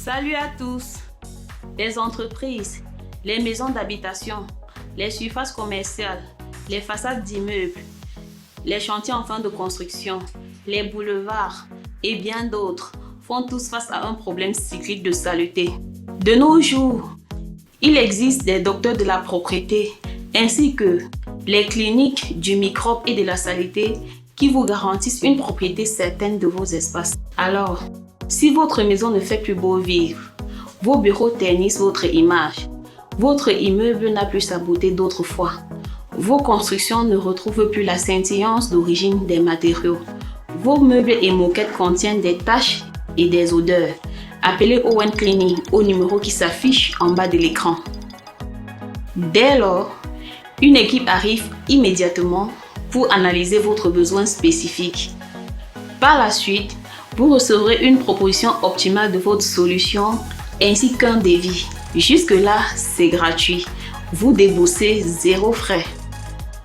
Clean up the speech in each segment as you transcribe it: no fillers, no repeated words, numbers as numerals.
Salut à tous. Les entreprises, les maisons d'habitation, les surfaces commerciales, les façades d'immeubles, les chantiers en fin de construction, les boulevards et bien d'autres font tous face à un problème cyclique de saleté. De nos jours, il existe des docteurs de la propreté ainsi que les cliniques du microbe et de la saleté qui vous garantissent une propriété certaine de vos espaces. Alors, si votre maison ne fait plus beau vivre, vos bureaux ternissent votre image, votre immeuble n'a plus sa beauté d'autrefois, vos constructions ne retrouvent plus la scintillance d'origine des matériaux, vos meubles et moquettes contiennent des taches et des odeurs, appelez Owen Cleaning au numéro qui s'affiche en bas de l'écran. Dès lors, une équipe arrive immédiatement pour analyser votre besoin spécifique. Par la suite, vous recevrez une proposition optimale de votre solution ainsi qu'un devis. Jusque-là, c'est gratuit. Vous déboursez 0 frais.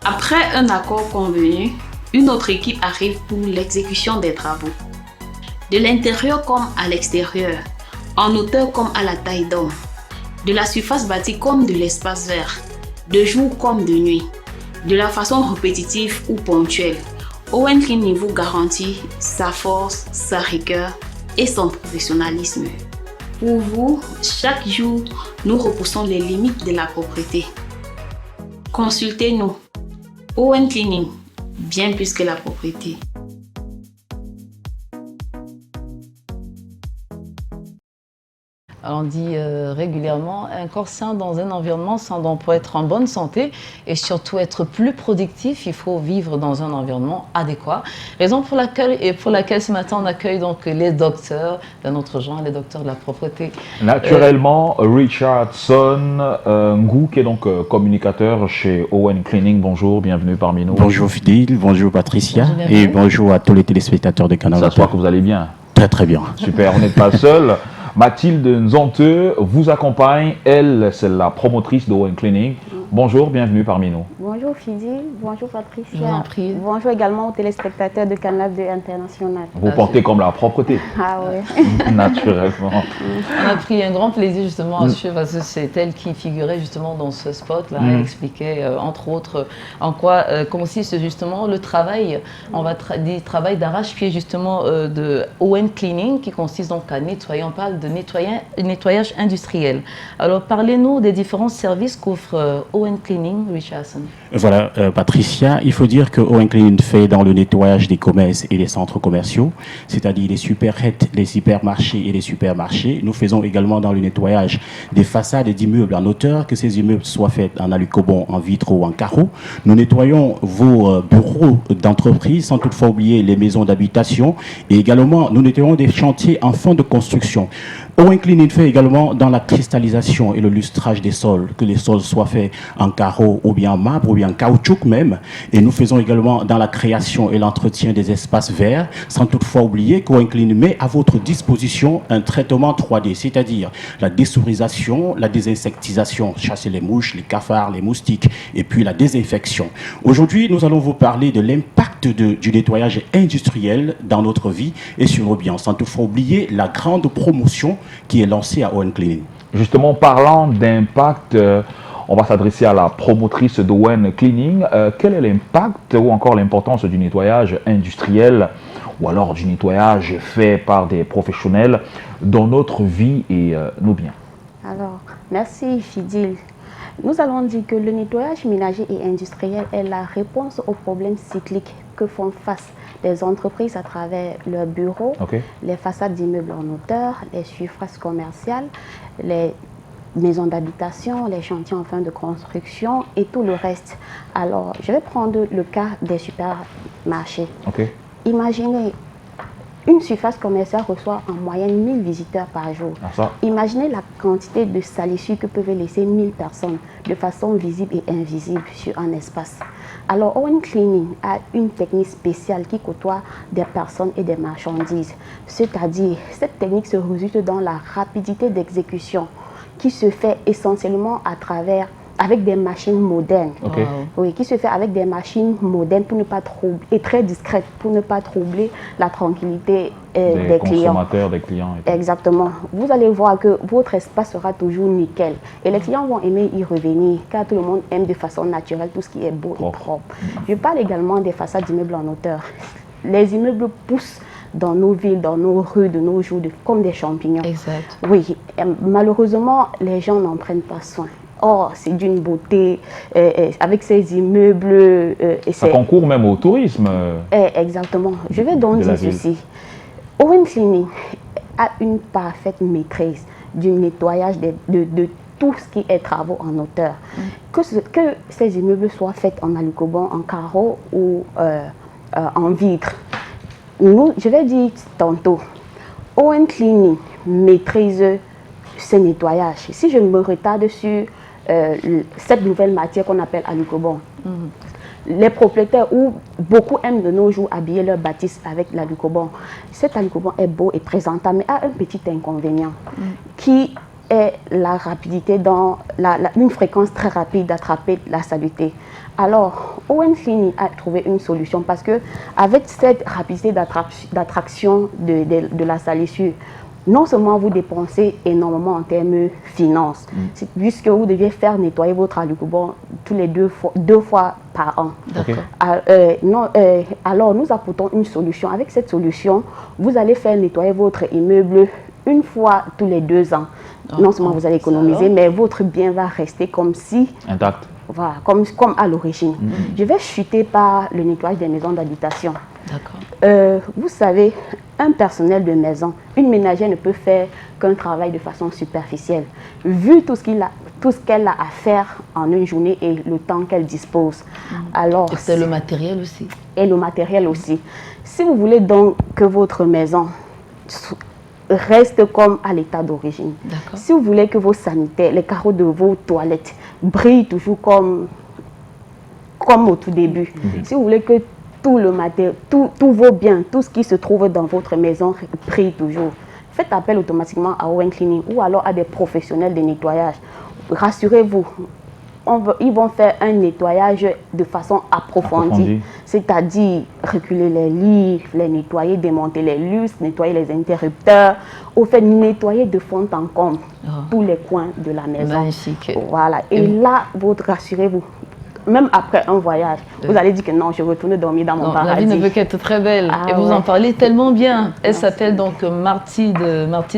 Après un accord convenu, une autre équipe arrive pour l'exécution des travaux. De l'intérieur comme à l'extérieur, en hauteur comme à la taille d'homme, de la surface bâtie comme de l'espace vert, de jour comme de nuit, de la façon répétitive ou ponctuelle. Owen Cleaning vous garantit sa force, sa rigueur et son professionnalisme. Pour vous, chaque jour, nous repoussons les limites de la propreté. Consultez-nous. Owen Cleaning, bien plus que la propreté. On dit régulièrement, un corps sain dans un environnement sain, donc pour être en bonne santé et surtout être plus productif, il faut vivre dans un environnement adéquat. Raison pour laquelle ce matin on accueille donc les docteurs d'un autre genre, les docteurs de la propreté. Naturellement, Richardson Ngou, qui est donc communicateur chez Owen Cleaning. Bonjour, bienvenue parmi nous. Bonjour Fidil, bonjour Patricia Bonjour, et bonjour à tous les téléspectateurs de Canal. Ça se voit que vous allez bien. Très très bien. Super, on n'est pas seul. Mathilde Nzonte vous accompagne. Elle, c'est la promotrice d'Owen Cleaning. Bonjour, bienvenue parmi nous. Bonjour Fidi, bonjour Patricia. Je vous en prie. Bonjour également aux téléspectateurs de Canal 2 International. Vous portez comme la propreté. Ah ouais. Naturellement. On a pris un grand plaisir justement à suivre parce que c'est elle qui figurait justement dans ce spot là. Elle expliquait entre autres en quoi consiste justement le travail. On va dire travail d'arrache-pied justement de Owen Cleaning qui consiste donc à nettoyer. On parle de nettoyage industriel. Alors parlez-nous des différents services qu'offre Owen Cleaning, Richardson. Voilà, Patricia, il faut dire que Owen Cleaning fait dans le nettoyage des commerces et des centres commerciaux, c'est-à-dire les supérettes, les hypermarchés et les supermarchés. Nous faisons également dans le nettoyage des façades d'immeubles en hauteur, que ces immeubles soient faits en alucobon, en vitre ou en carreau. Nous nettoyons vos bureaux d'entreprise, sans toutefois oublier les maisons d'habitation. Et également, nous nettoyons des chantiers en fin de construction. Owen Cleaning fait également dans la cristallisation et le lustrage des sols, que les sols soient faits en carreau ou bien en marbre ou bien en caoutchouc même. Et nous faisons également dans la création et l'entretien des espaces verts, sans toutefois oublier qu'Owen Cleaning met à votre disposition un traitement 3D, c'est-à-dire la désourisation, la désinsectisation, chasser les mouches, les cafards, les moustiques, et puis la désinfection. Aujourd'hui, nous allons vous parler de l'impact du nettoyage industriel dans notre vie et sur nos biens, sans toutefois oublier la grande promotion qui est lancée à Owen Cleaning. Justement, parlant d'impact, on va s'adresser à la promotrice d'Owen Cleaning. Quel est l'impact ou encore l'importance du nettoyage industriel ou alors du nettoyage fait par des professionnels dans notre vie et nos biens? Alors, merci Fidil. Nous allons dire que le nettoyage ménager et industriel est la réponse aux problèmes cycliques que font face les entreprises à travers leurs bureaux, les façades d'immeubles en hauteur, les surfaces commerciales, les maisons d'habitation, les chantiers en fin de construction et tout le reste. Alors, je vais prendre le cas des supermarchés. Imaginez, une surface commerciale reçoit en moyenne 1000 visiteurs par jour. Imaginez la quantité de salissures que peuvent laisser 1000 personnes de façon visible et invisible sur un espace. Alors, Owen Cleaning a une technique spéciale qui côtoie des personnes et des marchandises. C'est-à-dire, cette technique se résulte dans la rapidité d'exécution qui se fait essentiellement à travers avec des machines modernes. Ok. Wow. Oui, qui se fait avec des machines modernes pour ne pas troubler, et très discrètes pour ne pas troubler la tranquillité des clients. Consommateurs, des clients. Et tout. Exactement. Vous allez voir que votre espace sera toujours nickel. Et les clients vont aimer y revenir, car tout le monde aime de façon naturelle tout ce qui est beau et propre. Je parle également des façades d'immeubles en hauteur. Les immeubles poussent dans nos villes, dans nos rues, de nos jours, comme des champignons. Exact. Oui, malheureusement, les gens n'en prennent pas soin. Or, c'est d'une beauté, avec ces immeubles. Ça concourt même au tourisme. Exactement. Je vais donc de la dire ville. ceci. Owen Cleaning a une parfaite maîtrise du nettoyage de tout ce qui est travaux en hauteur. Que ces immeubles soient faits en alucobon, en carreau ou en vitre. Nous, je vais dire tantôt, Owen Cleaning maîtrise ce nettoyage. Si je me retarde sur cette nouvelle matière qu'on appelle alucobon, les propriétaires ou beaucoup aiment de nos jours habiller leur bâtisse avec l'alucobon. Cet alucobon est beau et présentable, mais a un petit inconvénient qui est la rapidité, une fréquence très rapide d'attraper la saleté. Alors, Owen Cleaning a trouvé une solution parce que avec cette rapidité d'attraction de la salissure, non seulement vous dépensez énormément en termes finances, puisque vous deviez faire nettoyer votre alucobon tous les deux fois par an. D'accord. Alors, nous apportons une solution. Avec cette solution, vous allez faire nettoyer votre immeuble une fois tous les 2 ans. Non seulement vous allez économiser, mais votre bien va rester comme si... Intact. Voilà, comme à l'origine. Je vais chuter par le nettoyage des maisons d'habitation. D'accord. Vous savez, un personnel de maison, une ménagère ne peut faire qu'un travail de façon superficielle, vu tout ce qu'elle a à faire en une journée et le temps qu'elle dispose. Alors, Et c'est le matériel aussi. Et le matériel aussi. Si vous voulez donc que votre maison reste comme à l'état d'origine, si vous voulez que vos sanitaires, les carreaux de vos toilettes brillent toujours comme au tout début, si vous voulez que tout le matériel, tous vos biens, tout ce qui se trouve dans votre maison brille toujours, faites appel automatiquement à Owen Cleaning ou alors à des professionnels de nettoyage. Rassurez-vous, ils vont faire un nettoyage de façon approfondie. C'est-à-dire reculer les lits, les nettoyer, démonter les lustres, nettoyer les interrupteurs, au fait nettoyer de fond en comble tous les coins de la maison. Magnifique. Voilà. Et là, rassurez-vous, même après un voyage, vous allez dire que non, je retourne dormir dans mon paradis. La vie ne peut qu'être très belle. Et vous en parlez tellement bien. Elle s'appelle donc Marthe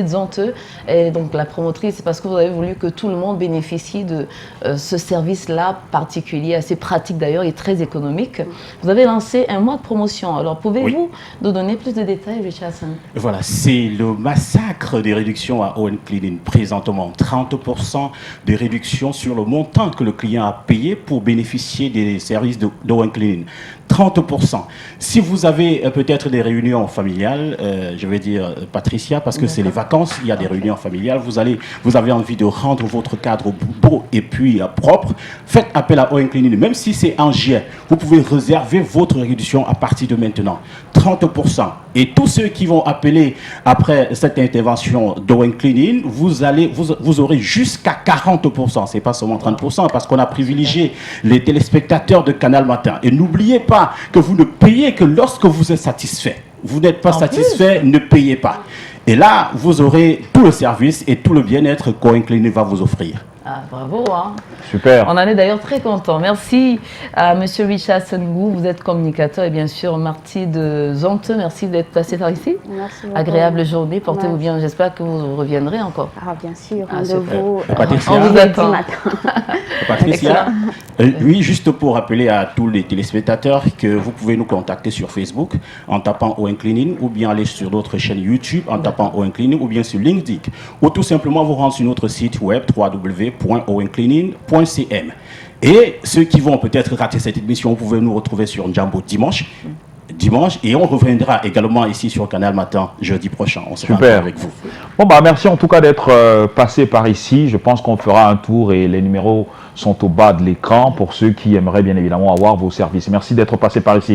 Zanteux. Et donc la promotrice, c'est parce que vous avez voulu que tout le monde bénéficie de ce service-là particulier, assez pratique d'ailleurs et très économique. Vous avez lancé un mois de promotion. Alors pouvez-vous nous donner plus de détails, Richardson? Voilà, c'est le massacre des réductions à Owen Cleaning. Présentement, 30% de réduction sur le montant que le client a payé pour bénéficier des services d'Owen Cleaning. 30%. Si vous avez peut-être des réunions familiales, je vais dire Patricia, parce que c'est les vacances, il y a des réunions familiales, vous avez envie de rendre votre cadre beau et puis propre, faites appel à Owen Cleaning. Même si c'est en juin, vous pouvez réserver votre réduction à partir de maintenant. 30%. Et tous ceux qui vont appeler après cette intervention d'Owen Cleaning, vous aurez jusqu'à 40%. C'est pas seulement 30% parce qu'on a privilégié les téléspectateurs de Canal Matin. Et n'oubliez pas que vous ne payez que lorsque vous êtes satisfait. Vous n'êtes pas satisfait, ne payez pas. Et là, vous aurez tout le service et tout le bien-être qu'Owen Cleaning va vous offrir. Ah, bravo, hein. Super. On en est d'ailleurs très content. Merci à M. Richardson Ngou, vous êtes communicateur, et bien sûr Marthe Zanteux, merci d'être passé par ici. Merci. Agréable journée, portez-vous bien. J'espère que vous reviendrez encore. Ah, bien sûr, Patricia, on vous attend. Patricia, oui, juste pour rappeler à tous les téléspectateurs que vous pouvez nous contacter sur Facebook en tapant Owen Cleaning ou bien aller sur notre chaîne YouTube en tapant Owen Cleaning ou bien sur LinkedIn ou tout simplement vous rendre sur notre site web www.owencleaning.cm. Et ceux qui vont peut-être rater cette émission, vous pouvez nous retrouver sur Njambo dimanche et on reviendra également ici sur Canal Matin jeudi prochain. On sera avec vous. Bon, merci en tout cas d'être passé par ici. Je pense qu'on fera un tour et les numéros sont au bas de l'écran pour ceux qui aimeraient bien évidemment avoir vos services. Merci d'être passé par ici.